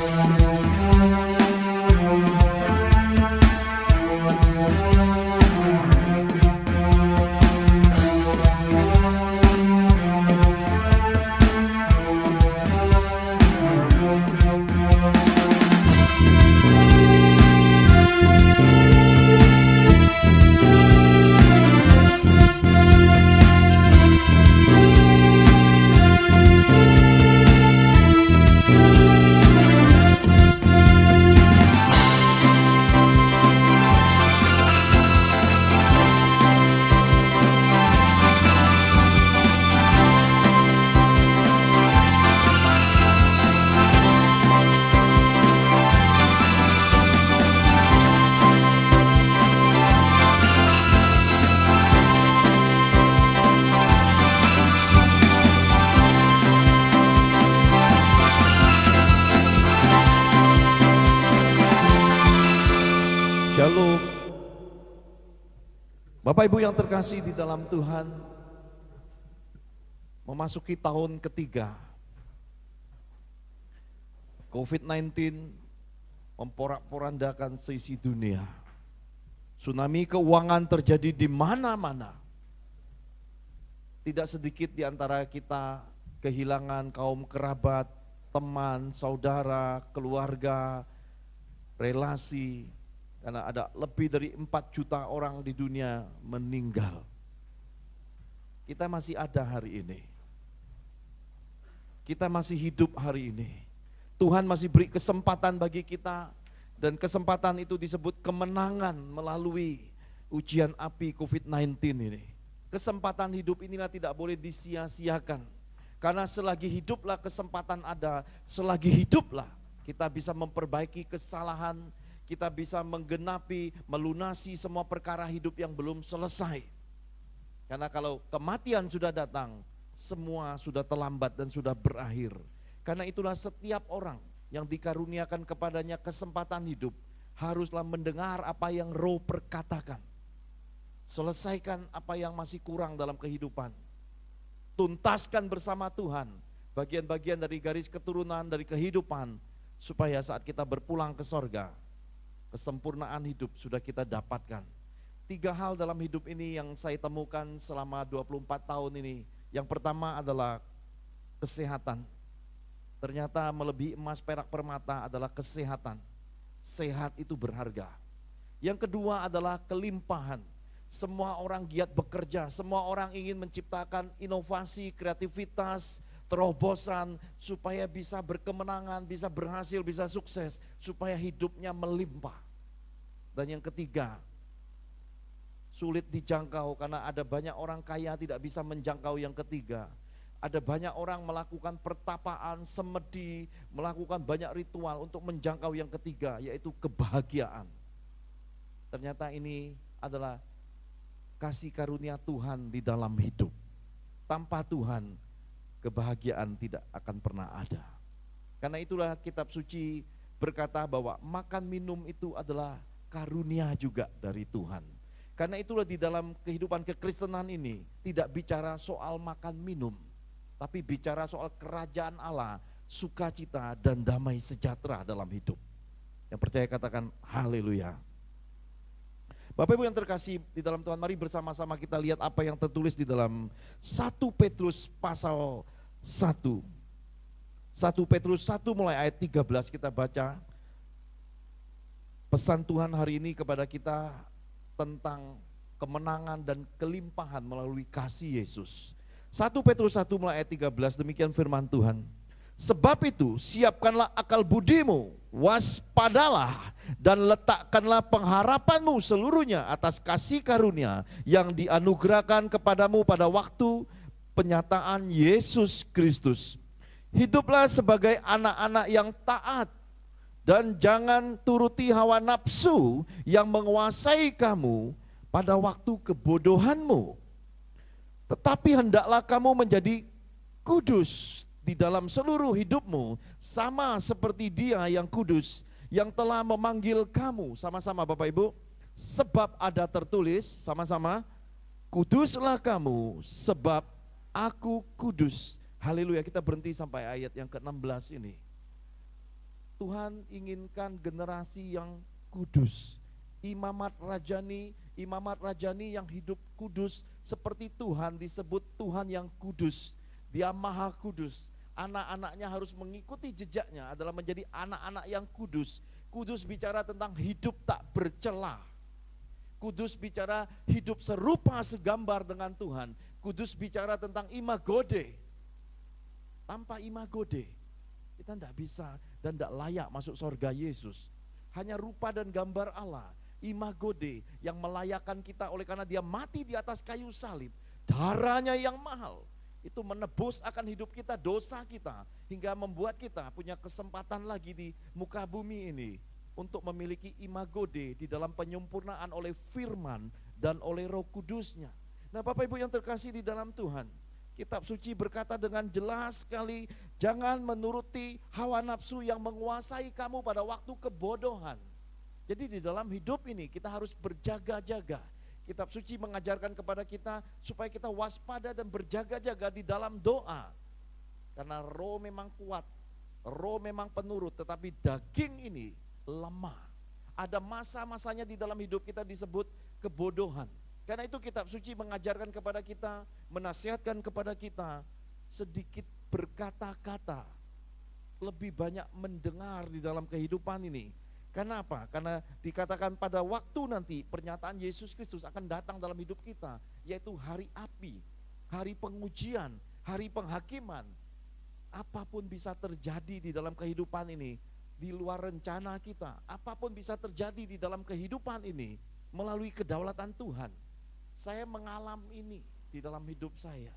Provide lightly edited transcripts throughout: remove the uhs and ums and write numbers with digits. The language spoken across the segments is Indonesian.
Shalom. Bapak Ibu yang terkasih di dalam Tuhan, memasuki tahun ketiga, COVID-19 memporak-porandakan seisi dunia. Tsunami keuangan terjadi di mana-mana. Tidak sedikit di antara kita kehilangan kaum kerabat, teman, saudara, keluarga, relasi. Karena ada lebih dari 4 juta orang di dunia meninggal. Kita masih ada hari ini. Kita masih hidup hari ini. Tuhan masih beri kesempatan bagi kita. Dan kesempatan itu disebut kemenangan melalui ujian api COVID-19 ini. Kesempatan hidup inilah tidak boleh disia-siakan. Karena selagi hiduplah kesempatan ada, selagi hiduplah kita bisa memperbaiki kesalahan, kita bisa menggenapi, melunasi semua perkara hidup yang belum selesai. Karena kalau kematian sudah datang, semua sudah terlambat dan sudah berakhir. Karena itulah setiap orang yang dikaruniakan kepadanya kesempatan hidup, haruslah mendengar apa yang Roh perkatakan. Selesaikan apa yang masih kurang dalam kehidupan. Tuntaskan bersama Tuhan bagian-bagian dari garis keturunan, dari kehidupan, supaya saat kita berpulang ke sorga, kesempurnaan hidup sudah kita dapatkan. 3 hal dalam hidup ini yang saya temukan selama 24 tahun ini. Yang pertama adalah kesehatan. Ternyata melebihi emas, perak, permata adalah kesehatan. Sehat itu berharga. Yang kedua adalah kelimpahan. Semua orang giat bekerja, semua orang ingin menciptakan inovasi, kreativitas, terobosan supaya bisa berkemenangan, bisa berhasil, bisa sukses, supaya hidupnya melimpah. Dan yang ketiga, sulit dijangkau karena ada banyak orang kaya tidak bisa menjangkau yang ketiga. Ada banyak orang melakukan pertapaan, semedi, melakukan banyak ritual untuk menjangkau yang ketiga, yaitu kebahagiaan. Ternyata ini adalah kasih karunia Tuhan di dalam hidup. Tanpa Tuhan, kebahagiaan tidak akan pernah ada. Karena itulah kitab suci berkata bahwa makan minum itu adalah karunia juga dari Tuhan. Karena itulah di dalam kehidupan kekristenan ini tidak bicara soal makan minum, tapi bicara soal kerajaan Allah, sukacita dan damai sejahtera dalam hidup. Yang percaya katakan haleluya. Bapak Ibu yang terkasih di dalam Tuhan, mari bersama-sama kita lihat apa yang tertulis di dalam 1 Petrus pasal 1. 1 Petrus 1 mulai ayat 13 kita baca. Pesan Tuhan hari ini kepada kita tentang kemenangan dan kelimpahan melalui kasih Yesus. 1 Petrus 1 mulai ayat 13, demikian firman Tuhan. Sebab itu siapkanlah akal budimu, waspadalah dan letakkanlah pengharapanmu seluruhnya atas kasih karunia yang dianugerahkan kepadamu pada waktu penyataan Yesus Kristus. Hiduplah sebagai anak-anak yang taat dan jangan turuti hawa nafsu yang menguasai kamu pada waktu kebodohanmu. Tetapi hendaklah kamu menjadi kudus di dalam seluruh hidupmu, sama seperti Dia yang kudus, yang telah memanggil kamu. Sama-sama Bapak Ibu, sebab ada tertulis, sama-sama, kuduslah kamu sebab aku kudus. Haleluya, kita berhenti sampai ayat yang ke-16 ini. Tuhan inginkan generasi yang kudus. Imamat rajani yang hidup kudus seperti Tuhan disebut Tuhan yang kudus. Dia maha kudus. Anak-anaknya harus mengikuti jejaknya adalah menjadi anak-anak yang kudus. Kudus bicara tentang hidup tak bercela. Kudus bicara hidup serupa segambar dengan Tuhan. Kudus bicara tentang imagode. Tanpa imagode kita tidak bisa dan tidak layak masuk surga Yesus. Hanya rupa dan gambar Allah, imagode yang melayakkan kita oleh karena dia mati di atas kayu salib. Darahnya yang mahal itu menebus akan hidup kita, dosa kita, hingga membuat kita punya kesempatan lagi di muka bumi ini untuk memiliki imagode di dalam penyempurnaan oleh firman dan oleh Roh Kudusnya. Nah, Bapak Ibu yang terkasih di dalam Tuhan, Kitab suci berkata dengan jelas sekali, jangan menuruti hawa nafsu yang menguasai kamu pada waktu kebodohan. Jadi di dalam hidup ini kita harus berjaga-jaga. Kitab suci mengajarkan kepada kita supaya kita waspada dan berjaga-jaga di dalam doa. Karena roh memang kuat, roh memang penurut, tetapi daging ini lemah. Ada masa-masanya di dalam hidup kita disebut kebodohan. Karena itu kitab suci mengajarkan kepada kita, menasihatkan kepada kita, sedikit berkata-kata, lebih banyak mendengar di dalam kehidupan ini. Karena apa? Karena dikatakan pada waktu nanti pernyataan Yesus Kristus akan datang dalam hidup kita, yaitu hari api, hari pengujian, hari penghakiman. Apapun bisa terjadi di dalam kehidupan ini, di luar rencana kita. Apapun bisa terjadi di dalam kehidupan ini, melalui kedaulatan Tuhan. Saya mengalami ini di dalam hidup saya.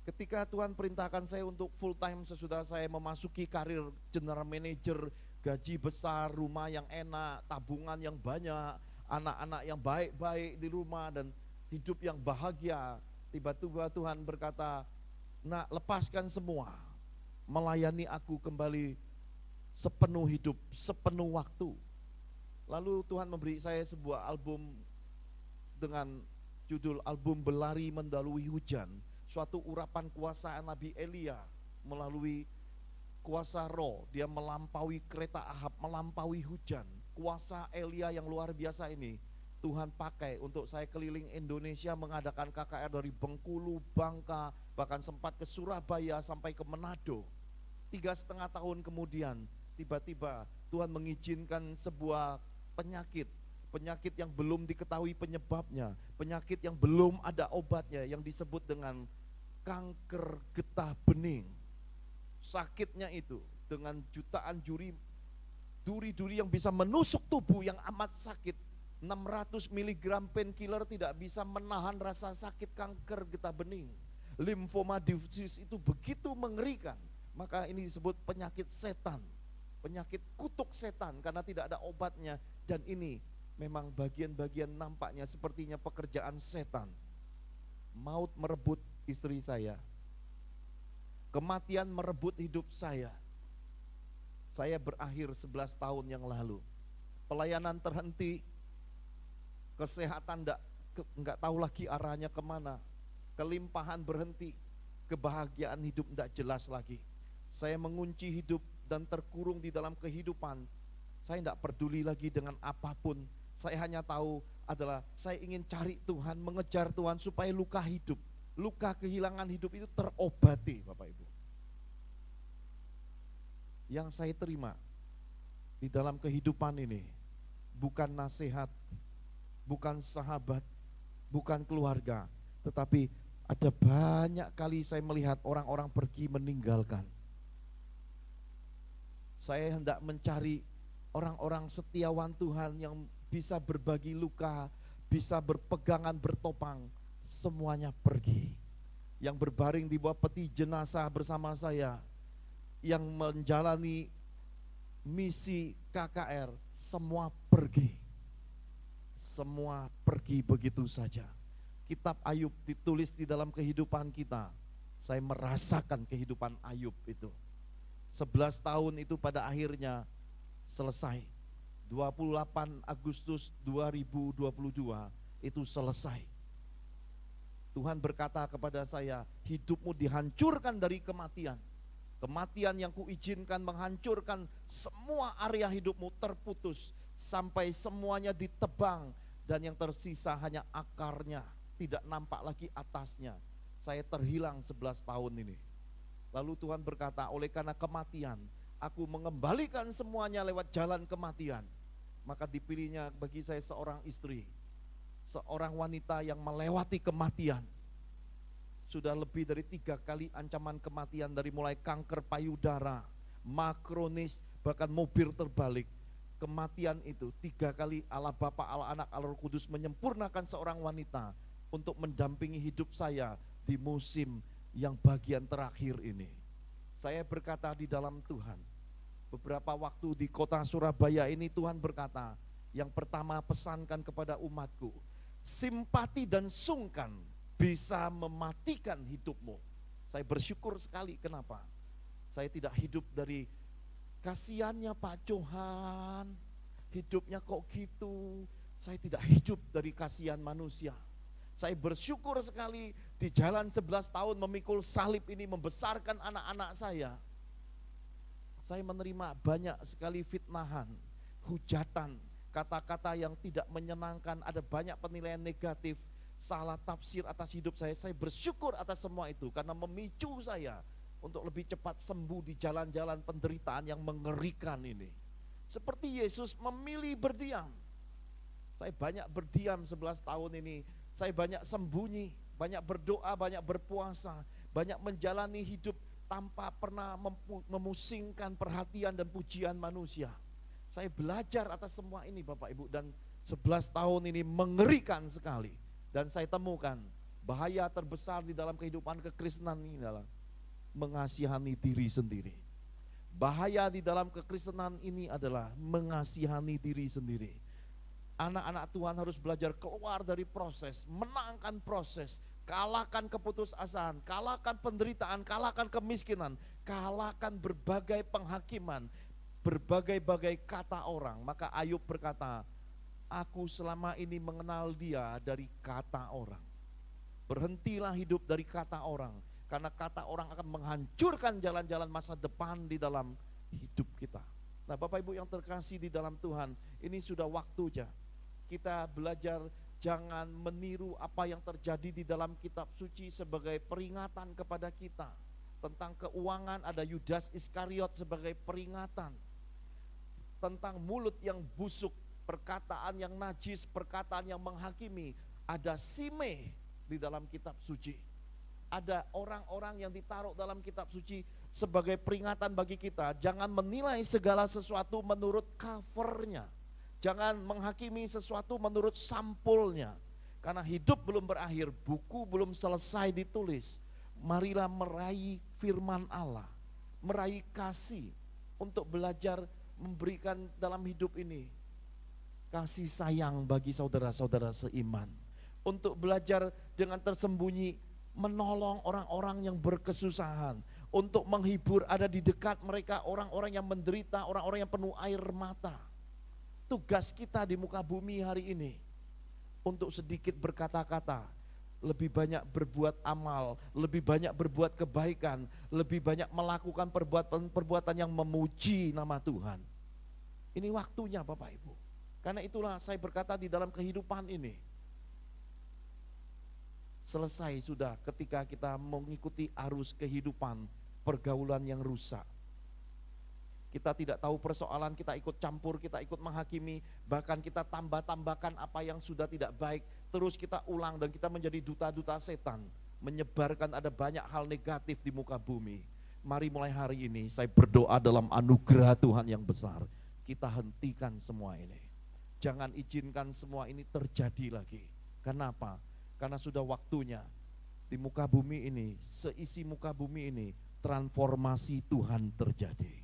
Ketika Tuhan perintahkan saya untuk full time sesudah saya memasuki karir general manager, gaji besar, rumah yang enak, tabungan yang banyak, anak-anak yang baik-baik di rumah dan hidup yang bahagia. Tiba-tiba Tuhan berkata, nak, lepaskan semua, melayani aku kembali sepenuh hidup, sepenuh waktu. Lalu Tuhan memberi saya sebuah album dengan judul album Berlari Mendahului Hujan, suatu urapan kuasa Nabi Elia melalui kuasa roh. Dia melampaui kereta Ahab, melampaui hujan. Kuasa Elia yang luar biasa ini Tuhan pakai untuk saya keliling Indonesia mengadakan KKR dari Bengkulu, Bangka, bahkan sempat ke Surabaya sampai ke Manado. 3,5 tahun kemudian tiba-tiba Tuhan mengizinkan sebuah penyakit yang belum diketahui penyebabnya, penyakit yang belum ada obatnya, yang disebut dengan kanker getah bening. Sakitnya itu dengan jutaan duri-duri yang bisa menusuk tubuh yang amat sakit. 600 mg painkiller tidak bisa menahan rasa sakit kanker getah bening. Limfoma diffuse itu begitu mengerikan. Maka ini disebut penyakit setan, penyakit kutuk setan karena tidak ada obatnya. Dan ini memang bagian-bagian nampaknya sepertinya pekerjaan setan. Maut merebut istri saya, kematian merebut hidup saya. Saya berakhir 11 tahun yang lalu. Pelayanan terhenti, kesehatan enggak tahu lagi arahnya kemana. Kelimpahan berhenti, kebahagiaan hidup enggak jelas lagi. Saya mengunci hidup dan terkurung di dalam kehidupan. Saya enggak peduli lagi dengan apapun. Saya hanya tahu adalah saya ingin cari Tuhan, mengejar Tuhan supaya luka hidup, luka kehilangan hidup itu terobati, Bapak Ibu. Yang saya terima di dalam kehidupan ini bukan nasihat, bukan sahabat, bukan keluarga, tetapi ada banyak kali saya melihat orang-orang pergi meninggalkan. Saya hendak mencari orang-orang setiawan Tuhan yang bisa berbagi luka, bisa berpegangan bertopang, semuanya pergi. Yang berbaring di bawah peti jenazah bersama saya, yang menjalani misi KKR, semua pergi. Semua pergi begitu saja. Kitab Ayub ditulis di dalam kehidupan kita. Saya merasakan kehidupan Ayub itu. 11 tahun itu pada akhirnya selesai. 28 Agustus 2022 itu selesai. Tuhan berkata kepada saya, hidupmu dihancurkan dari kematian. Kematian yang kuizinkan menghancurkan semua area hidupmu terputus sampai semuanya ditebang dan yang tersisa hanya akarnya, tidak nampak lagi atasnya. Saya terhilang 11 tahun ini. Lalu Tuhan berkata, oleh karena kematian, aku mengembalikan semuanya lewat jalan kematian. Maka dipilihnya bagi saya seorang istri, seorang wanita yang melewati kematian. Sudah lebih dari 3 kali ancaman kematian, dari mulai kanker payudara, makronis, bahkan mobil terbalik. Kematian itu 3 kali Allah Bapa, Allah Anak, Allah Roh Kudus menyempurnakan seorang wanita untuk mendampingi hidup saya di musim yang bagian terakhir ini. Saya berkata di dalam Tuhan, beberapa waktu di kota Surabaya ini Tuhan berkata, yang pertama pesankan kepada umatku, simpati dan sungkan bisa mematikan hidupmu. Saya bersyukur sekali, kenapa? Saya tidak hidup dari kasihannya Pak Johan, hidupnya kok gitu. Saya tidak hidup dari kasihan manusia. Saya bersyukur sekali di jalan 11 tahun memikul salib ini, membesarkan anak-anak saya. Saya menerima banyak sekali fitnahan, hujatan, kata-kata yang tidak menyenangkan, ada banyak penilaian negatif, salah tafsir atas hidup saya. Saya bersyukur atas semua itu karena memicu saya untuk lebih cepat sembuh di jalan-jalan penderitaan yang mengerikan ini. Seperti Yesus memilih berdiam. Saya banyak berdiam 11 tahun ini. Saya banyak sembunyi, banyak berdoa, banyak berpuasa, banyak menjalani hidup tanpa pernah memusingkan perhatian dan pujian manusia. Saya belajar atas semua ini Bapak Ibu, dan 11 tahun ini mengerikan sekali. Dan saya temukan bahaya terbesar di dalam kehidupan kekristenan ini adalah mengasihani diri sendiri. Bahaya di dalam kekristenan ini adalah mengasihani diri sendiri. Anak-anak Tuhan harus belajar keluar dari proses, menangkan proses, kalahkan keputusasaan, kalahkan penderitaan, kalahkan kemiskinan, kalahkan berbagai penghakiman, berbagai-bagai kata orang. Maka Ayub berkata, aku selama ini mengenal dia dari kata orang. Berhentilah hidup dari kata orang, karena kata orang akan menghancurkan jalan-jalan masa depan di dalam hidup kita. Nah Bapak Ibu yang terkasih di dalam Tuhan, ini sudah waktunya kita belajar jangan meniru apa yang terjadi di dalam kitab suci sebagai peringatan kepada kita. Tentang keuangan ada Yudas Iskariot sebagai peringatan. Tentang mulut yang busuk, perkataan yang najis, perkataan yang menghakimi, ada Simei di dalam kitab suci. Ada orang-orang yang ditaruh dalam kitab suci sebagai peringatan bagi kita. Jangan menilai segala sesuatu menurut covernya. Jangan menghakimi sesuatu menurut sampulnya. Karena hidup belum berakhir, buku belum selesai ditulis. Marilah meraih firman Allah, meraih kasih untuk belajar memberikan dalam hidup ini kasih sayang bagi saudara-saudara seiman. Untuk belajar dengan tersembunyi menolong orang-orang yang berkesusahan. Untuk menghibur ada di dekat mereka orang-orang yang menderita, orang-orang yang penuh air mata. Tugas kita di muka bumi hari ini untuk sedikit berkata-kata, lebih banyak berbuat amal, lebih banyak berbuat kebaikan, lebih banyak melakukan perbuatan-perbuatan yang memuji nama Tuhan. Ini waktunya Bapak Ibu. Karena itulah saya berkata di dalam kehidupan ini, selesai sudah ketika kita mengikuti arus kehidupan pergaulan yang rusak. Kita tidak tahu persoalan, kita ikut campur, kita ikut menghakimi, bahkan kita tambah-tambahkan apa yang sudah tidak baik, terus kita ulang dan kita menjadi duta-duta setan, menyebarkan ada banyak hal negatif di muka bumi. Mari mulai hari ini saya berdoa dalam anugerah Tuhan yang besar, kita hentikan semua ini. Jangan izinkan semua ini terjadi lagi. Kenapa? Karena sudah waktunya di muka bumi ini, seisi muka bumi ini, transformasi Tuhan terjadi.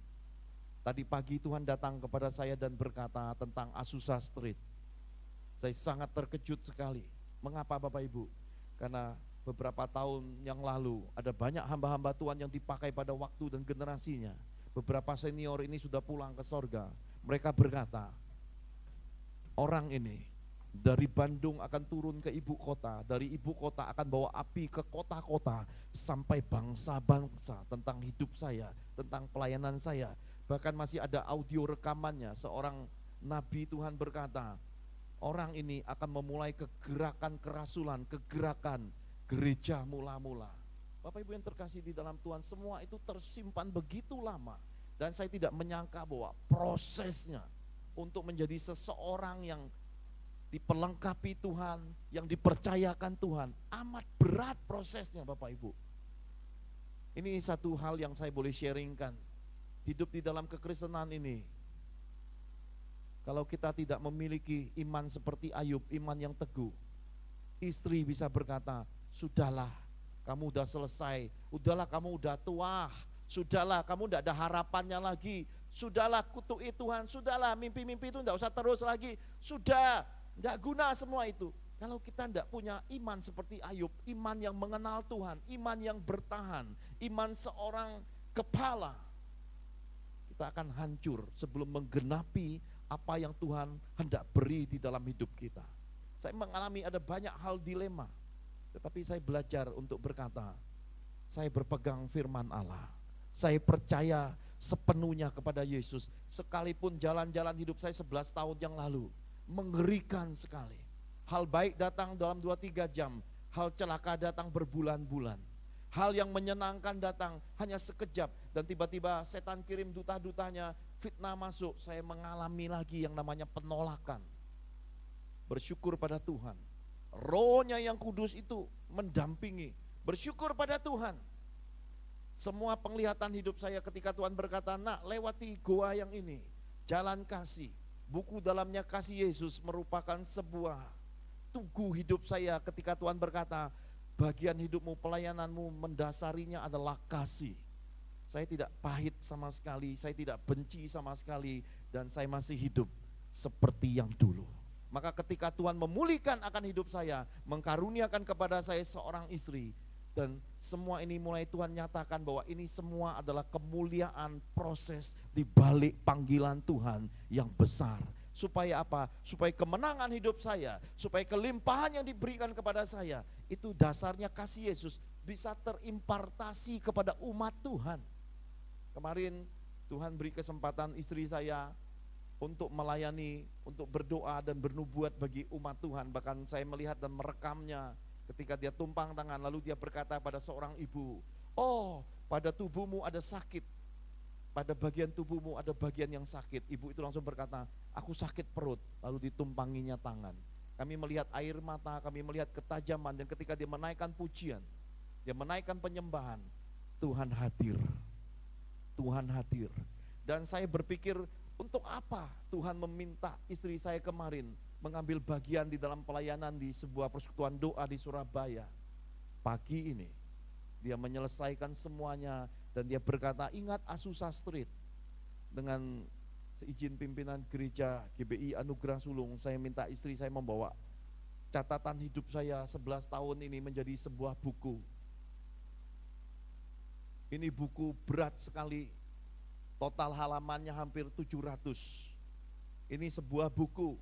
Tadi pagi Tuhan datang kepada saya dan berkata tentang Azusa Street. Saya sangat terkejut sekali. Mengapa Bapak Ibu? Karena beberapa tahun yang lalu ada banyak hamba-hamba Tuhan yang dipakai pada waktu dan generasinya. Beberapa senior ini sudah pulang ke sorga. Mereka berkata, orang ini Dari Bandung akan turun ke ibu kota, dari ibu kota akan bawa api ke kota-kota, sampai bangsa-bangsa tentang hidup saya, tentang pelayanan saya. Bahkan masih ada audio rekamannya, seorang nabi Tuhan berkata, orang ini akan memulai kegerakan kerasulan, kegerakan gereja mula-mula. Bapak Ibu yang terkasih di dalam Tuhan, semua itu tersimpan begitu lama. Dan saya tidak menyangka bahwa prosesnya untuk menjadi seseorang yang diperlengkapi Tuhan, yang dipercayakan Tuhan, amat berat prosesnya Bapak Ibu. Ini satu hal yang saya boleh sharingkan. Hidup di dalam kekristenan ini, kalau kita tidak memiliki iman seperti Ayub, iman yang teguh, istri bisa berkata, sudahlah kamu udah selesai, udahlah kamu udah tua, sudahlah kamu tidak ada harapannya lagi, sudahlah kutuki Tuhan, sudahlah mimpi-mimpi itu tidak usah terus lagi, sudah, tidak guna semua itu. Kalau kita tidak punya iman seperti Ayub, iman yang mengenal Tuhan, iman yang bertahan, iman seorang kepala, kita akan hancur sebelum menggenapi apa yang Tuhan hendak beri di dalam hidup kita. Saya mengalami ada banyak hal dilema, tetapi saya belajar untuk berkata, saya berpegang firman Allah, saya percaya sepenuhnya kepada Yesus. Sekalipun jalan-jalan hidup saya 11 tahun yang lalu mengerikan sekali, hal baik datang dalam 2-3 jam, hal celaka datang berbulan-bulan, hal yang menyenangkan datang hanya sekejap, dan tiba-tiba setan kirim duta-dutanya, fitnah masuk. Saya mengalami lagi yang namanya penolakan. Bersyukur pada Tuhan, Rohnya yang kudus itu mendampingi. Bersyukur pada Tuhan. Semua penglihatan hidup saya ketika Tuhan berkata, nak lewati goa yang ini, jalan kasih, buku dalamnya kasih Yesus merupakan sebuah tugu hidup saya ketika Tuhan berkata, bagian hidupmu, pelayananmu mendasarinya adalah kasih. Saya tidak pahit sama sekali, saya tidak benci sama sekali, dan saya masih hidup seperti yang dulu. Maka ketika Tuhan memulihkan akan hidup saya, mengkaruniakan kepada saya seorang istri, dan semua ini mulai Tuhan nyatakan bahwa ini semua adalah kemuliaan proses di balik panggilan Tuhan yang besar. Supaya apa? Supaya kemenangan hidup saya, supaya kelimpahan yang diberikan kepada saya, itu dasarnya kasih Yesus bisa terimpartasi kepada umat Tuhan. Kemarin Tuhan beri kesempatan istri saya untuk melayani, untuk berdoa dan bernubuat bagi umat Tuhan. Bahkan saya melihat dan merekamnya ketika dia tumpang tangan, lalu dia berkata pada seorang ibu, oh pada tubuhmu ada sakit, pada bagian tubuhmu ada bagian yang sakit. Ibu itu langsung berkata, aku sakit perut, lalu ditumpanginya tangan. Kami melihat air mata, kami melihat ketajaman, dan ketika dia menaikkan pujian, dia menaikkan penyembahan, Tuhan hadir. Tuhan hadir. Dan saya berpikir, untuk apa Tuhan meminta istri saya kemarin mengambil bagian di dalam pelayanan di sebuah persekutuan doa di Surabaya. Pagi ini dia menyelesaikan semuanya dan dia berkata, ingat Azusa Street. Dengan seizin pimpinan gereja GBI Anugerah Sulung, saya minta istri saya membawa catatan hidup saya 11 tahun ini menjadi sebuah buku. Ini buku berat sekali, total halamannya hampir 700. Ini sebuah buku,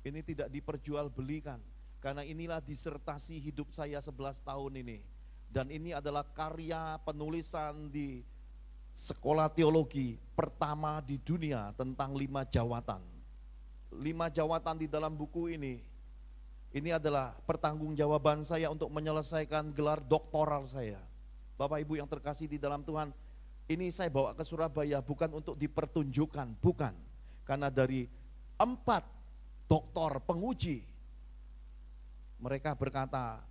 ini tidak diperjualbelikan, karena inilah disertasi hidup saya 11 tahun ini. Dan ini adalah karya penulisan di sekolah teologi pertama di dunia tentang 5 jawatan. 5 jawatan di dalam buku ini adalah pertanggungjawaban saya untuk menyelesaikan gelar doktoral saya. Bapak Ibu yang terkasih di dalam Tuhan, ini saya bawa ke Surabaya bukan untuk dipertunjukkan, bukan. Karena dari 4 doktor penguji, mereka berkata,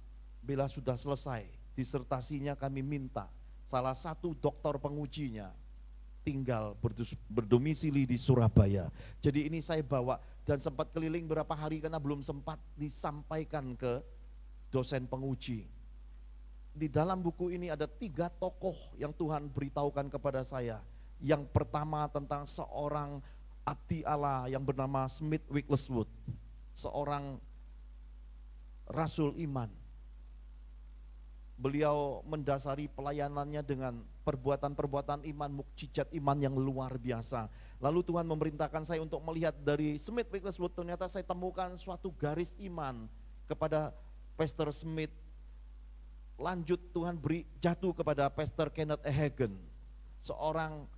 bila sudah selesai disertasinya kami minta salah satu doktor pengujinya tinggal berdomisili di Surabaya. Jadi ini saya bawa dan sempat keliling berapa hari karena belum sempat disampaikan ke dosen penguji. Di dalam buku ini ada 3 tokoh yang Tuhan beritahukan kepada saya. Yang pertama tentang seorang abdi Allah yang bernama Smith Wigglesworth, seorang rasul iman. Beliau mendasari pelayanannya dengan perbuatan-perbuatan iman, mukjizat iman yang luar biasa. Lalu Tuhan memerintahkan saya untuk melihat dari Smith Wigglesworth, ternyata saya temukan suatu garis iman kepada Pastor Smith. Lanjut Tuhan beri jatuh kepada Pastor Kenneth E. Hagin, seorang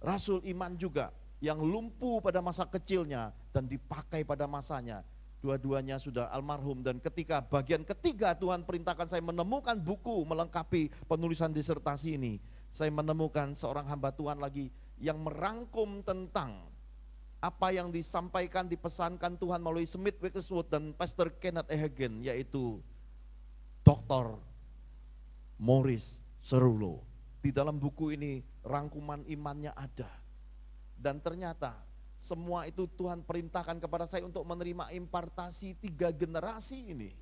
rasul iman juga yang lumpuh pada masa kecilnya dan dipakai pada masanya. Dua-duanya sudah almarhum, dan ketika bagian ketiga Tuhan perintahkan saya menemukan buku melengkapi penulisan disertasi ini. Saya menemukan seorang hamba Tuhan lagi yang merangkum tentang apa yang disampaikan, dipesankan Tuhan melalui Smith Wigglesworth dan Pastor Kenneth E. Hagin, yaitu Dr. Morris Cerullo. Di dalam buku ini rangkuman imannya ada. Dan ternyata semua itu Tuhan perintahkan kepada saya untuk menerima impartasi 3 generasi ini.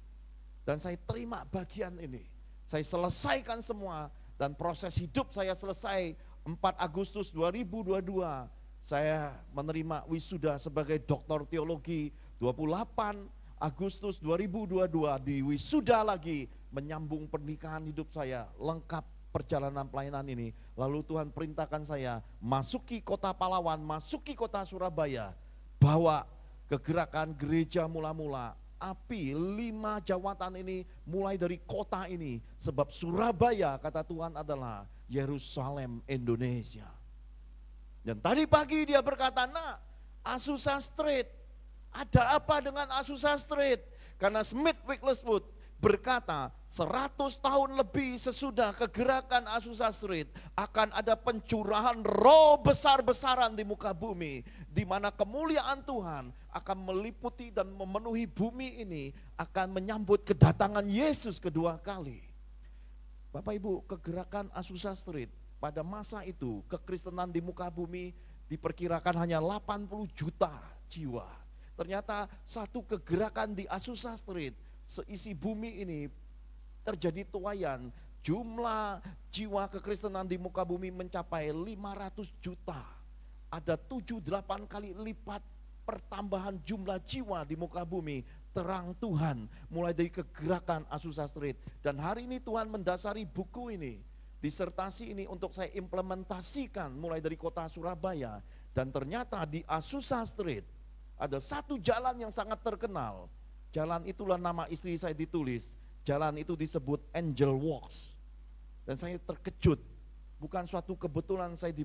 Dan saya terima bagian ini. Saya selesaikan semua, dan proses hidup saya selesai 4 Agustus 2022. Saya menerima wisuda sebagai doktor teologi. 28 Agustus 2022 di wisuda lagi, menyambung pernikahan hidup saya, lengkap perjalanan pelayanan ini. Lalu Tuhan perintahkan saya masuki kota Palawan, masuki kota Surabaya, bawa kegerakan gereja mula-mula. Api 5 jawatan ini mulai dari kota ini, sebab Surabaya kata Tuhan adalah Yerusalem Indonesia. Dan tadi pagi dia berkata, "Nak, Azusa Street, ada apa dengan Azusa Street?" Karena Smith Wigglesworth berkata 100 tahun lebih sesudah kegerakan Azusa Street akan ada pencurahan roh besar-besaran di muka bumi, di mana kemuliaan Tuhan akan meliputi dan memenuhi bumi ini, akan menyambut kedatangan Yesus kedua kali. Bapak Ibu, kegerakan Azusa Street pada masa itu, kekristenan di muka bumi diperkirakan hanya 80 juta jiwa. Ternyata satu kegerakan di Azusa Street, seisi bumi ini terjadi tuaian, jumlah jiwa kekristenan di muka bumi mencapai 500 juta. Ada 7-8 kali lipat pertambahan jumlah jiwa di muka bumi. Terang Tuhan mulai dari kegerakan Azusa Street. Dan hari ini Tuhan mendasari buku ini, disertasi ini untuk saya implementasikan mulai dari kota Surabaya. Dan ternyata di Azusa Street ada satu jalan yang sangat terkenal. Jalan itulah nama istri saya ditulis. Jalan itu disebut Angel Walks. Dan saya terkejut. Bukan suatu kebetulan saya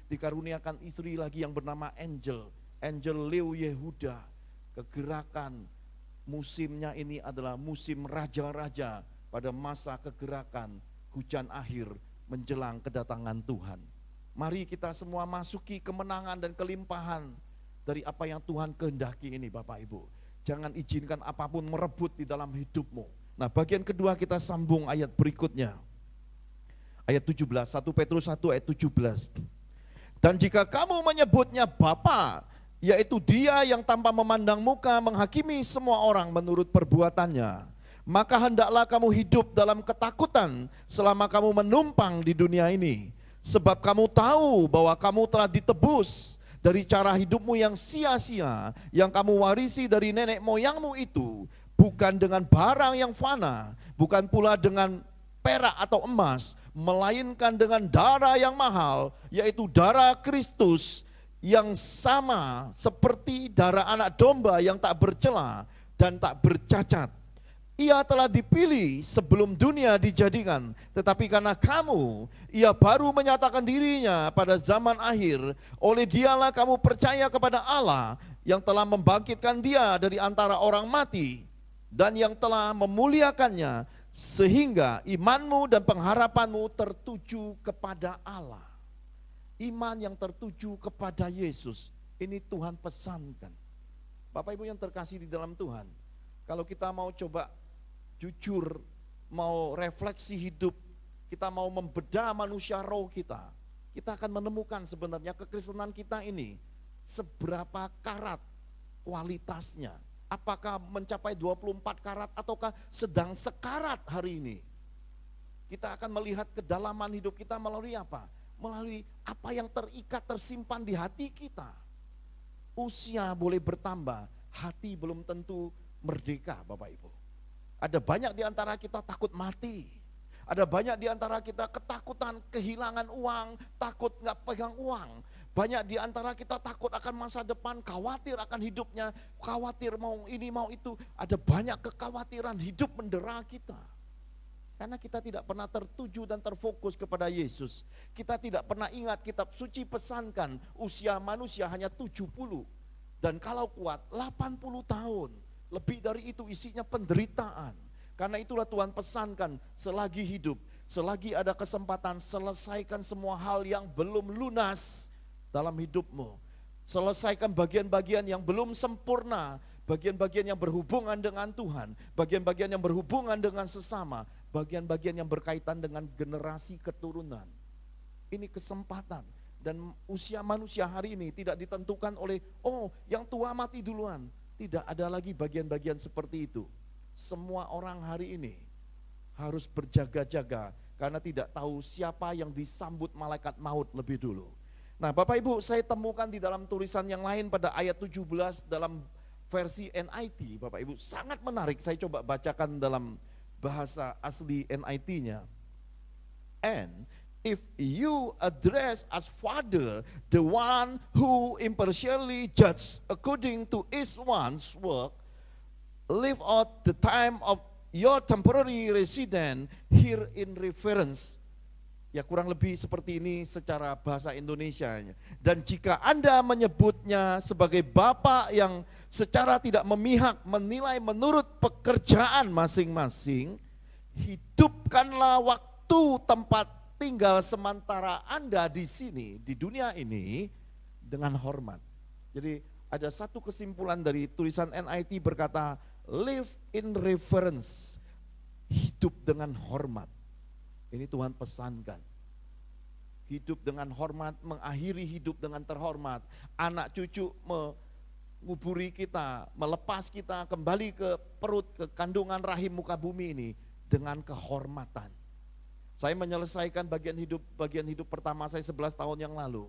dikaruniakan istri lagi yang bernama Angel. Angel Leo Yehuda. Kegerakan musimnya ini adalah musim raja-raja pada masa kegerakan hujan akhir menjelang kedatangan Tuhan. Mari kita semua masuki kemenangan dan kelimpahan dari apa yang Tuhan kehendaki ini, Bapak Ibu. Jangan izinkan apapun merebut di dalam hidupmu. Nah, bagian kedua kita sambung ayat berikutnya. Ayat 17, 1 Petrus 1 ayat 17. Dan jika kamu menyebutnya Bapa, yaitu Dia yang tanpa memandang muka menghakimi semua orang menurut perbuatannya, maka hendaklah kamu hidup dalam ketakutan selama kamu menumpang di dunia ini. Sebab kamu tahu bahwa kamu telah ditebus dari cara hidupmu yang sia-sia, yang kamu warisi dari nenek moyangmu itu, bukan dengan barang yang fana, bukan pula dengan perak atau emas, melainkan dengan darah yang mahal, yaitu darah Kristus, yang sama seperti darah anak domba yang tak bercela dan tak bercacat. Ia telah dipilih sebelum dunia dijadikan, tetapi karena kamu, Ia baru menyatakan dirinya pada zaman akhir. Oleh Dialah kamu percaya kepada Allah yang telah membangkitkan Dia dari antara orang mati dan yang telah memuliakannya, sehingga imanmu dan pengharapanmu tertuju kepada Allah. Iman yang tertuju kepada Yesus, ini Tuhan pesankan. Bapak Ibu yang terkasih di dalam Tuhan, kalau kita mau coba jujur, mau refleksi hidup, kita mau membedah manusia roh kita akan menemukan sebenarnya kekristenan kita ini seberapa karat kualitasnya. Apakah mencapai 24 karat ataukah sedang sekarat hari ini? Kita akan melihat kedalaman hidup kita melalui apa? Melalui apa yang terikat, tersimpan di hati kita. Usia boleh bertambah, hati belum tentu merdeka, Bapak Ibu. Ada banyak di antara kita takut mati. Ada banyak di antara kita ketakutan kehilangan uang, takut nggak pegang uang. Banyak di antara kita takut akan masa depan, khawatir akan hidupnya, khawatir mau ini mau itu. Ada banyak kekhawatiran hidup mendera kita. Karena kita tidak pernah tertuju dan terfokus kepada Yesus. Kita tidak pernah ingat kitab suci pesankan usia manusia hanya 70. Dan kalau kuat 80 tahun. Lebih dari itu isinya penderitaan. Karena itulah Tuhan pesankan selagi hidup, selagi ada kesempatan, selesaikan semua hal yang belum lunas dalam hidupmu. Selesaikan bagian-bagian yang belum sempurna, bagian-bagian yang berhubungan dengan Tuhan, bagian-bagian yang berhubungan dengan sesama, bagian-bagian yang berkaitan dengan generasi keturunan. Ini kesempatan. Dan usia manusia hari ini tidak ditentukan oleh, oh yang tua mati duluan. Tidak ada lagi bagian-bagian seperti itu. Semua orang hari ini harus berjaga-jaga karena tidak tahu siapa yang disambut malaikat maut lebih dulu. Nah Bapak Ibu, saya temukan di dalam tulisan yang lain pada ayat 17 dalam versi NIT. Bapak Ibu, sangat menarik. Saya coba bacakan dalam bahasa asli NIT-nya. And if you address as Father the one who impartially judges according to each one's work, live out the time of your temporary residence here in reference. Ya kurang lebih seperti ini secara bahasa Indonesianya. Dan jika Anda menyebutnya sebagai Bapa yang secara tidak memihak menilai menurut pekerjaan masing-masing, hidupkanlah waktu tempat tinggal sementara Anda di sini, di dunia ini dengan hormat. Jadi ada satu kesimpulan dari tulisan NIT berkata, live in reverence, hidup dengan hormat. Ini Tuhan pesankan. Hidup dengan hormat, mengakhiri hidup dengan terhormat. Anak cucu menguburi kita, melepas kita kembali ke perut, ke kandungan rahim muka bumi ini dengan kehormatan. Saya menyelesaikan bagian hidup pertama saya 11 tahun yang lalu.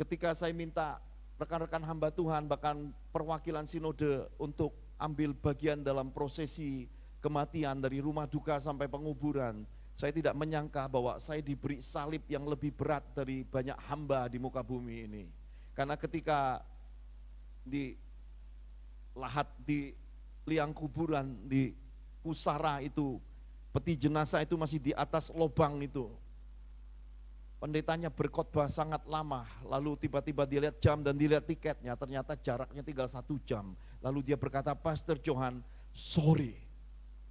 Ketika saya minta rekan-rekan hamba Tuhan, bahkan perwakilan sinode untuk ambil bagian dalam prosesi kematian dari rumah duka sampai penguburan, saya tidak menyangka bahwa saya diberi salib yang lebih berat dari banyak hamba di muka bumi ini. Karena ketika di lahat di liang kuburan di pusara itu, peti jenazah itu masih di atas lubang itu. Pendetanya berkhotbah sangat lama, lalu tiba-tiba dilihat jam dan dilihat tiketnya, ternyata jaraknya tinggal 1 jam. Lalu dia berkata, Pastor Johan, sorry,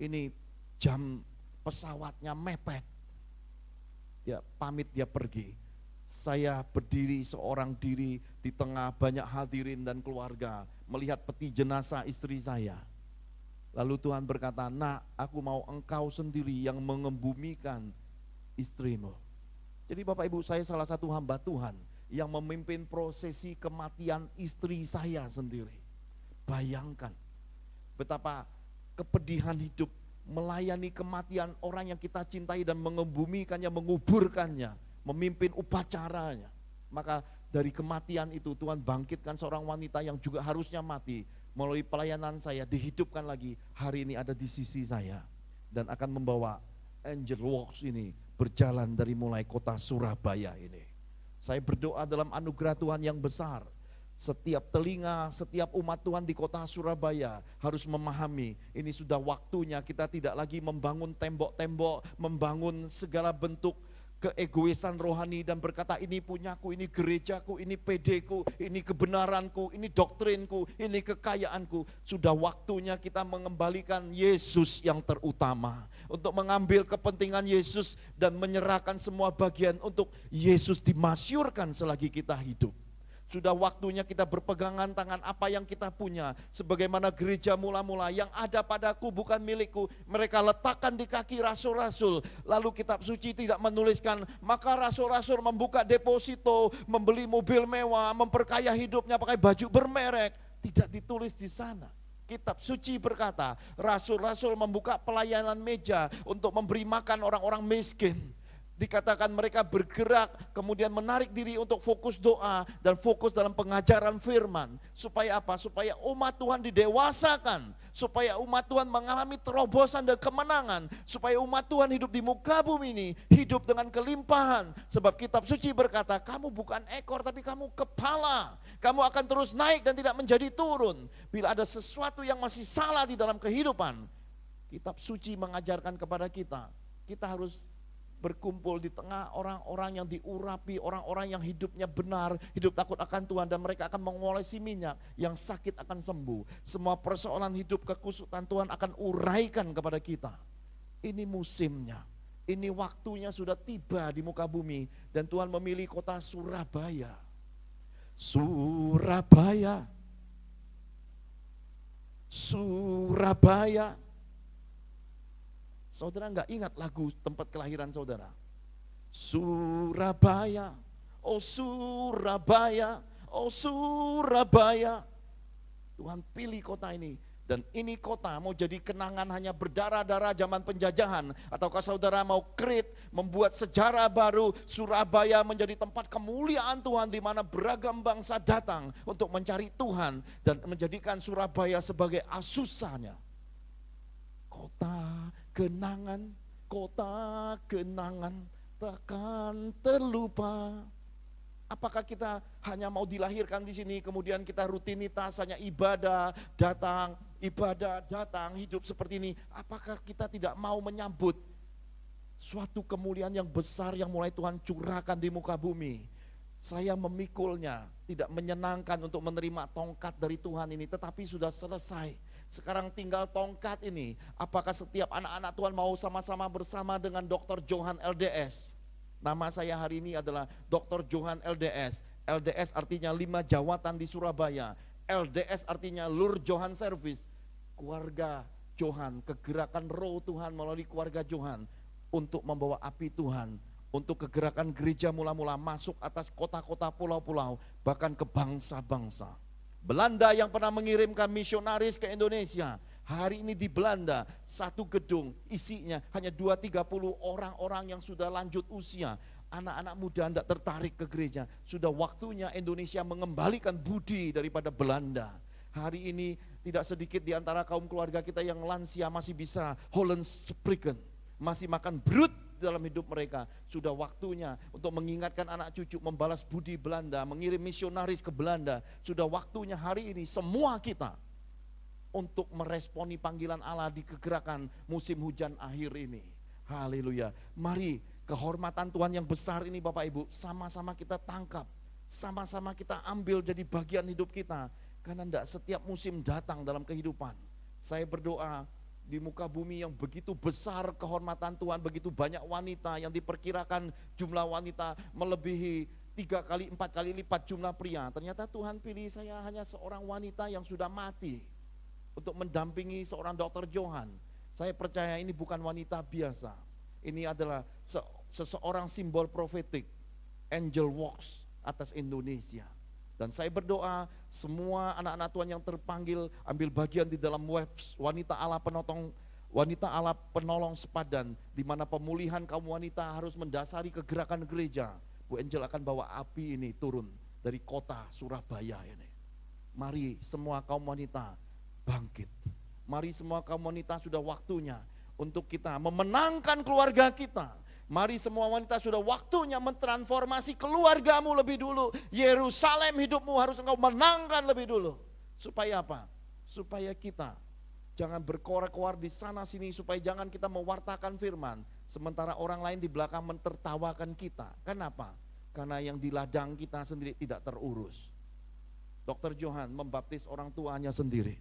ini jam pesawatnya mepet. Ya pamit, dia pergi. Saya berdiri seorang diri di tengah banyak hadirin dan keluarga, melihat peti jenazah istri saya. Lalu Tuhan berkata, nak, aku mau engkau sendiri yang mengembumikan istrimu. Jadi Bapak Ibu, saya salah satu hamba Tuhan yang memimpin prosesi kematian istri saya sendiri. Bayangkan betapa kepedihan hidup melayani kematian orang yang kita cintai dan mengembumikannya, menguburkannya, memimpin upacaranya. Maka dari kematian itu Tuhan bangkitkan seorang wanita yang juga harusnya mati. Melalui pelayanan saya dihidupkan lagi, hari ini ada di sisi saya. Dan akan membawa Angel Walks ini berjalan dari mulai kota Surabaya ini. Saya berdoa dalam anugerah Tuhan yang besar. Setiap telinga, setiap umat Tuhan di kota Surabaya harus memahami ini sudah waktunya kita tidak lagi membangun tembok-tembok, membangun segala bentuk keegoisan rohani dan berkata ini punyaku, ini gerejaku, ini PD-ku, ini kebenaranku, ini doktrinku, ini kekayaanku. Sudah waktunya kita mengembalikan Yesus yang terutama, untuk mengambil kepentingan Yesus dan menyerahkan semua bagian untuk Yesus dimasyurkan selagi kita hidup. Sudah waktunya kita berpegangan tangan apa yang kita punya. Sebagaimana gereja mula-mula, yang ada padaku bukan milikku, mereka letakkan di kaki rasul-rasul. Lalu kitab suci tidak menuliskan, maka rasul-rasul membuka deposito, membeli mobil mewah, memperkaya hidupnya pakai baju bermerek. Tidak ditulis di sana. Kitab suci berkata, rasul-rasul membuka pelayanan meja untuk memberi makan orang-orang miskin. Dikatakan mereka bergerak, kemudian menarik diri untuk fokus doa dan fokus dalam pengajaran firman. Supaya apa? Supaya umat Tuhan didewasakan, supaya umat Tuhan mengalami terobosan dan kemenangan, supaya umat Tuhan hidup di muka bumi ini, hidup dengan kelimpahan. Sebab kitab suci berkata, kamu bukan ekor tapi kamu kepala. Kamu akan terus naik dan tidak menjadi turun. Bila ada sesuatu yang masih salah di dalam kehidupan, kitab suci mengajarkan kepada kita, kita harus berkumpul di tengah orang-orang yang diurapi, orang-orang yang hidupnya benar, hidup takut akan Tuhan, dan mereka akan mengolesi minyak, yang sakit akan sembuh. Semua persoalan hidup kekusutan Tuhan akan uraikan kepada kita. Ini musimnya, ini waktunya sudah tiba di muka bumi, dan Tuhan memilih kota Surabaya. Surabaya, Surabaya. Saudara enggak ingat lagu tempat kelahiran saudara? Surabaya, oh Surabaya, oh Surabaya. Tuhan pilih kota ini. Dan ini kota mau jadi kenangan hanya berdarah-darah zaman penjajahan. Ataukah saudara mau create, membuat sejarah baru, Surabaya menjadi tempat kemuliaan Tuhan, di mana beragam bangsa datang untuk mencari Tuhan, dan menjadikan Surabaya sebagai asusannya. Kota kenangan takkan terlupa. Apakah kita hanya mau dilahirkan di sini, kemudian kita rutinitas hanya ibadah, datang, hidup seperti ini? Apakah kita tidak mau menyambut suatu kemuliaan yang besar yang mulai Tuhan curahkan di muka bumi? Saya memikulnya, tidak menyenangkan untuk menerima tongkat dari Tuhan ini, tetapi sudah selesai. Sekarang tinggal tongkat ini. Apakah setiap anak-anak Tuhan mau sama-sama bersama dengan Dr. Johan LDS? Nama saya hari ini adalah Dr. Johan LDS. LDS artinya 5 jawatan di Surabaya. LDS artinya Lur Johan Service. Keluarga Johan, kegerakan roh Tuhan melalui keluarga Johan untuk membawa api Tuhan, untuk kegerakan gereja mula-mula masuk atas kota-kota, pulau-pulau, bahkan ke bangsa-bangsa. Belanda yang pernah mengirimkan misionaris ke Indonesia, hari ini di Belanda satu gedung isinya hanya 2-30 orang-orang yang sudah lanjut usia. Anak-anak muda tidak tertarik ke gereja. Sudah waktunya Indonesia mengembalikan budi daripada Belanda. Hari ini tidak sedikit di antara kaum keluarga kita yang lansia masih bisa Holland Spreken, masih makan brut dalam hidup mereka. Sudah waktunya untuk mengingatkan anak cucu membalas budi Belanda, mengirim misionaris ke Belanda. Sudah waktunya hari ini semua kita untuk meresponi panggilan Allah di kegerakan musim hujan akhir ini. Haleluya. Mari kehormatan Tuhan yang besar ini Bapak Ibu sama-sama kita tangkap, sama-sama kita ambil jadi bagian hidup kita. Karena tidak setiap musim datang dalam kehidupan. Saya berdoa di muka bumi yang begitu besar kehormatan Tuhan, begitu banyak wanita yang diperkirakan jumlah wanita melebihi 3 kali 4 kali lipat jumlah pria. Ternyata Tuhan pilih saya hanya seorang wanita yang sudah mati untuk mendampingi seorang Dr. Johan. Saya percaya ini bukan wanita biasa. Ini adalah seseorang simbol profetik, angel walks atas Indonesia. Dan saya berdoa semua anak-anak Tuhan yang terpanggil ambil bagian di dalam web Wanita Allah Penolong Sepadan, di mana pemulihan kaum wanita harus mendasari kegerakan gereja. Bu Angel akan bawa api ini turun dari kota Surabaya ini. Mari semua kaum wanita bangkit. Mari semua kaum wanita sudah waktunya untuk kita memenangkan keluarga kita. Mari semua wanita sudah waktunya mentransformasi keluargamu lebih dulu. Yerusalem hidupmu harus engkau menangkan lebih dulu. Supaya apa? Supaya kita jangan berkoar-koar di sana sini, supaya jangan kita mewartakan firman sementara orang lain di belakang mentertawakan kita. Kenapa? Karena yang di ladang kita sendiri tidak terurus. Dr. Johan membaptis orang tuanya sendiri.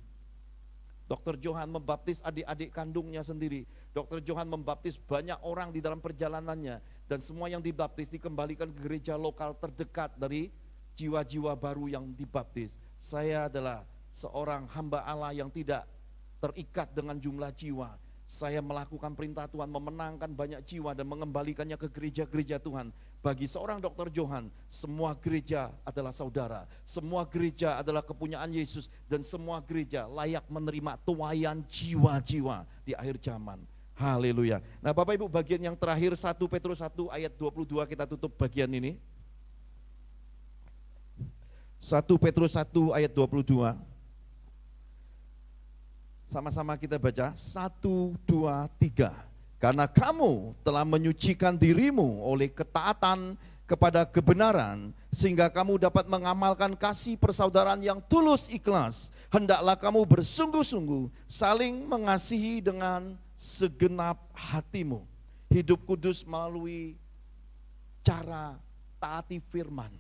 Dr. Johan membaptis adik-adik kandungnya sendiri. Dr. Johan membaptis banyak orang di dalam perjalanannya. Dan semua yang dibaptis dikembalikan ke gereja lokal terdekat dari jiwa-jiwa baru yang dibaptis. Saya adalah seorang hamba Allah yang tidak terikat dengan jumlah jiwa. Saya melakukan perintah Tuhan, memenangkan banyak jiwa dan mengembalikannya ke gereja-gereja Tuhan. Bagi seorang Dr. Johan, semua gereja adalah saudara, semua gereja adalah kepunyaan Yesus, dan semua gereja layak menerima tuaian jiwa-jiwa di akhir zaman. Haleluya. Nah Bapak Ibu, bagian yang terakhir 1 Petrus 1 ayat 22, kita tutup bagian ini. 1 Petrus 1 ayat 22. Sama-sama kita baca, 1, 2, 3. Karena kamu telah menyucikan dirimu oleh ketaatan kepada kebenaran, sehingga kamu dapat mengamalkan kasih persaudaraan yang tulus ikhlas. Hendaklah kamu bersungguh-sungguh saling mengasihi dengan segenap hatimu. Hidup kudus melalui cara taati firman.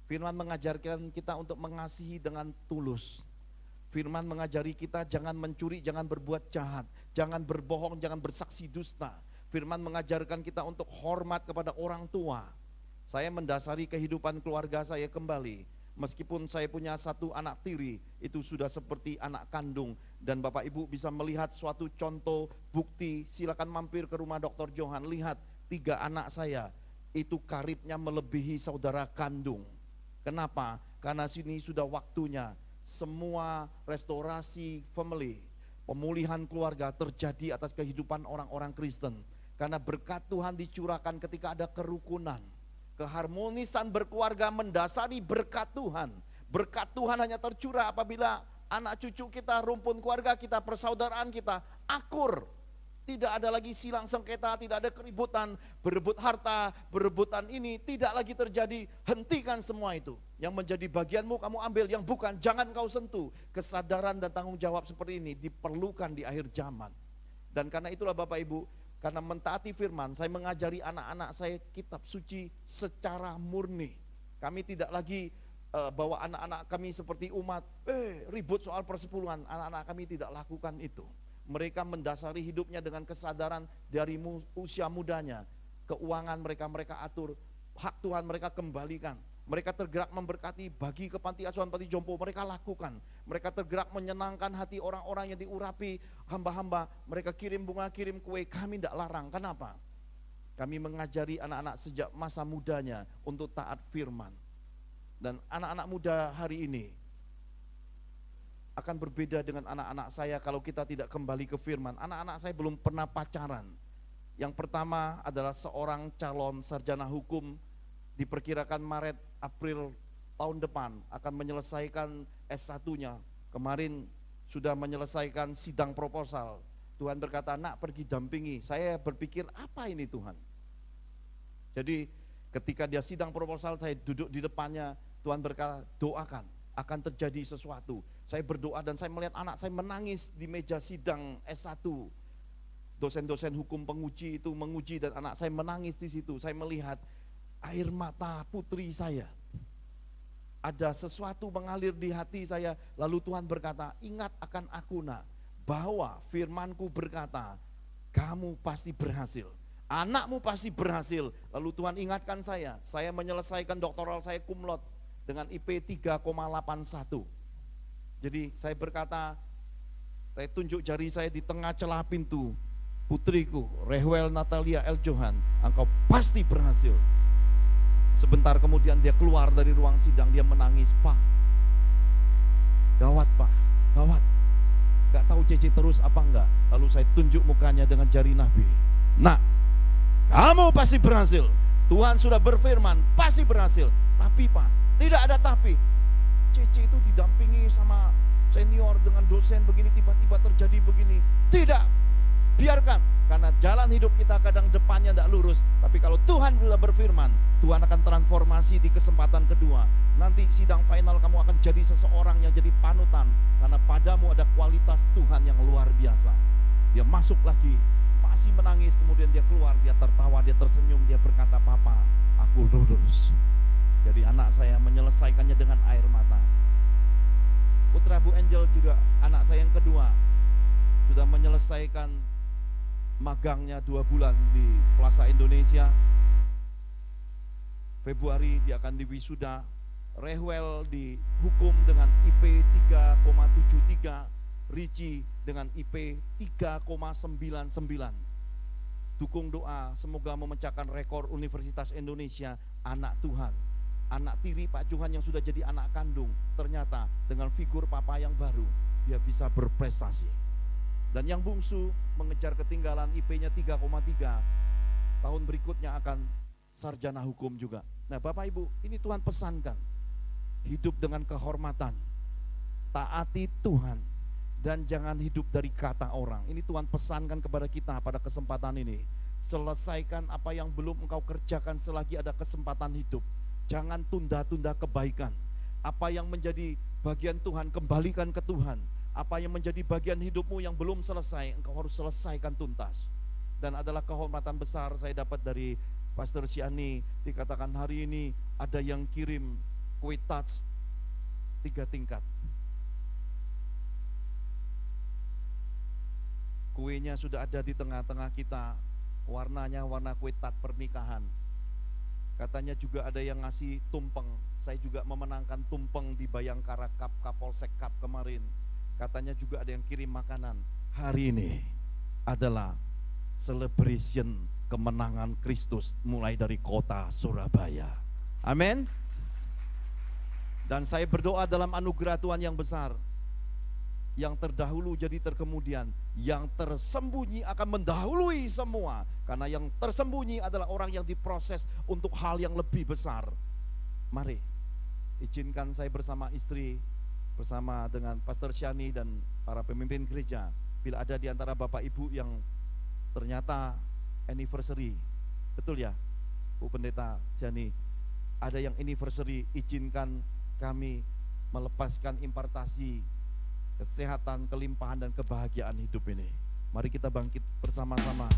Firman mengajarkan kita untuk mengasihi dengan tulus. Firman mengajari kita jangan mencuri, jangan berbuat jahat, jangan berbohong, jangan bersaksi dusta. Firman mengajarkan kita untuk hormat kepada orang tua. Saya mendasari kehidupan keluarga saya kembali. Meskipun saya punya satu anak tiri, itu sudah seperti anak kandung. Dan Bapak Ibu bisa melihat suatu contoh bukti, silakan mampir ke rumah Dr. Johan, lihat 3 anak saya, itu karibnya melebihi saudara kandung. Kenapa? Karena sini sudah waktunya semua restorasi family, pemulihan keluarga terjadi atas kehidupan orang-orang Kristen. Karena berkat Tuhan dicurahkan ketika ada kerukunan. Keharmonisan berkeluarga mendasari berkat Tuhan. Berkat Tuhan hanya tercurah apabila anak cucu kita, rumpun keluarga kita, persaudaraan kita akur. Tidak ada lagi silang sengketa, tidak ada keributan, berebut harta, berebutan ini, tidak lagi terjadi. Hentikan semua itu. Yang menjadi bagianmu kamu ambil, yang bukan jangan kau sentuh. Kesadaran dan tanggung jawab seperti ini diperlukan di akhir zaman. Dan karena itulah Bapak Ibu, karena mentaati firman, saya mengajari anak-anak saya kitab suci secara murni. Kami tidak lagi bawa anak-anak kami seperti umat, ribut soal persepuluhan. Anak-anak kami tidak lakukan itu. Mereka mendasari hidupnya dengan kesadaran dari usia mudanya. Keuangan mereka atur, hak Tuhan mereka kembalikan. Mereka tergerak memberkati, bagi ke panti asuhan, panti jompo, mereka lakukan. Mereka tergerak menyenangkan hati orang-orang yang diurapi, hamba-hamba. Mereka kirim bunga, kirim kue, kami tidak larang. Kenapa? Kami mengajari anak-anak sejak masa mudanya untuk taat firman. Dan anak-anak muda hari ini akan berbeda dengan anak-anak saya kalau kita tidak kembali ke firman. Anak-anak saya belum pernah pacaran. Yang pertama adalah seorang calon sarjana hukum, diperkirakan Maret April tahun depan akan menyelesaikan S1-nya. Kemarin sudah menyelesaikan sidang proposal. Tuhan berkata, nak pergi dampingi. Saya berpikir apa ini Tuhan? Jadi ketika dia sidang proposal, saya duduk di depannya. Tuhan berkata, doakan, akan terjadi sesuatu. Saya berdoa dan saya melihat anak saya menangis di meja sidang S1. Dosen-dosen hukum penguji itu menguji dan anak saya menangis di situ. Saya melihat air mata putri saya. Ada sesuatu mengalir di hati saya. Lalu Tuhan berkata, ingat akan aku nak, bahwa firmanku berkata, kamu pasti berhasil. Anakmu pasti berhasil. Lalu Tuhan ingatkan saya menyelesaikan doktoral saya cum laude dengan IP 3,81. Jadi saya berkata, saya tunjuk jari saya di tengah celah pintu, putriku, Rehwel Natalia El Johan, engkau pasti berhasil. Sebentar kemudian dia keluar dari ruang sidang, dia menangis, Pak, gawat Pak, gawat. Gak tahu Cece terus apa enggak. Lalu saya tunjuk mukanya dengan jari Nabi. Nak, kamu pasti berhasil. Tuhan sudah berfirman, pasti berhasil. Tapi Pak, tidak ada tapi. Cece itu didampingi sama senior dengan dosen begini, tiba-tiba terjadi begini. Tidak, biarkan. Karena jalan hidup kita kadang depannya tidak lurus. Tapi kalau Tuhan sudah berfirman, Tuhan akan transformasi di kesempatan kedua. Nanti sidang final kamu akan jadi seseorang yang jadi panutan. Karena padamu ada kualitas Tuhan yang luar biasa. Dia masuk lagi, masih menangis, kemudian dia keluar, dia tertawa, dia tersenyum, dia berkata, Papa, aku lulus. Jadi anak saya menyelesaikannya dengan air mata. Putra Bu Angel juga anak saya yang kedua sudah menyelesaikan magangnya 2 bulan di Plaza Indonesia. Februari dia akan diwisuda. Rehwel dihukum dengan IP 3,73, Richie dengan IP 3,99. Dukung doa semoga memecahkan rekor Universitas Indonesia anak Tuhan. Anak tiri Pak Johan yang sudah jadi anak kandung, ternyata dengan figur papa yang baru dia bisa berprestasi. Dan yang bungsu mengejar ketinggalan IP-nya 3,3, tahun berikutnya akan sarjana hukum juga. Nah Bapak Ibu, ini Tuhan pesankan, hidup dengan kehormatan, taati Tuhan, dan jangan hidup dari kata orang. Ini Tuhan pesankan kepada kita pada kesempatan ini. Selesaikan apa yang belum engkau kerjakan selagi ada kesempatan hidup. Jangan tunda-tunda kebaikan. Apa yang menjadi bagian Tuhan, kembalikan ke Tuhan. Apa yang menjadi bagian hidupmu yang belum selesai, engkau harus selesaikan tuntas. Dan adalah kehormatan besar saya dapat dari Pastor Siani, dikatakan hari ini ada yang kirim kue tarts 3 tingkat. Kuenya sudah ada di tengah-tengah kita, warnanya warna kue tart pernikahan. Katanya juga ada yang ngasih tumpeng. Saya juga memenangkan tumpeng di Bayangkara Cup, Kapolsek Cup kemarin. Katanya juga ada yang kirim makanan. Hari ini adalah celebration kemenangan Kristus mulai dari kota Surabaya. Amin. Dan saya berdoa dalam anugerah Tuhan yang besar, yang terdahulu jadi terkemudian, yang tersembunyi akan mendahului semua. Karena yang tersembunyi adalah orang yang diproses untuk hal yang lebih besar. Mari, izinkan saya bersama istri, bersama dengan Pastor Syani dan para pemimpin gereja, bila ada di antara Bapak Ibu yang ternyata anniversary, betul ya Bu Pendeta Syani, ada yang anniversary, izinkan kami melepaskan impartasi kesehatan, kelimpahan dan kebahagiaan hidup ini. Mari kita bangkit bersama-sama.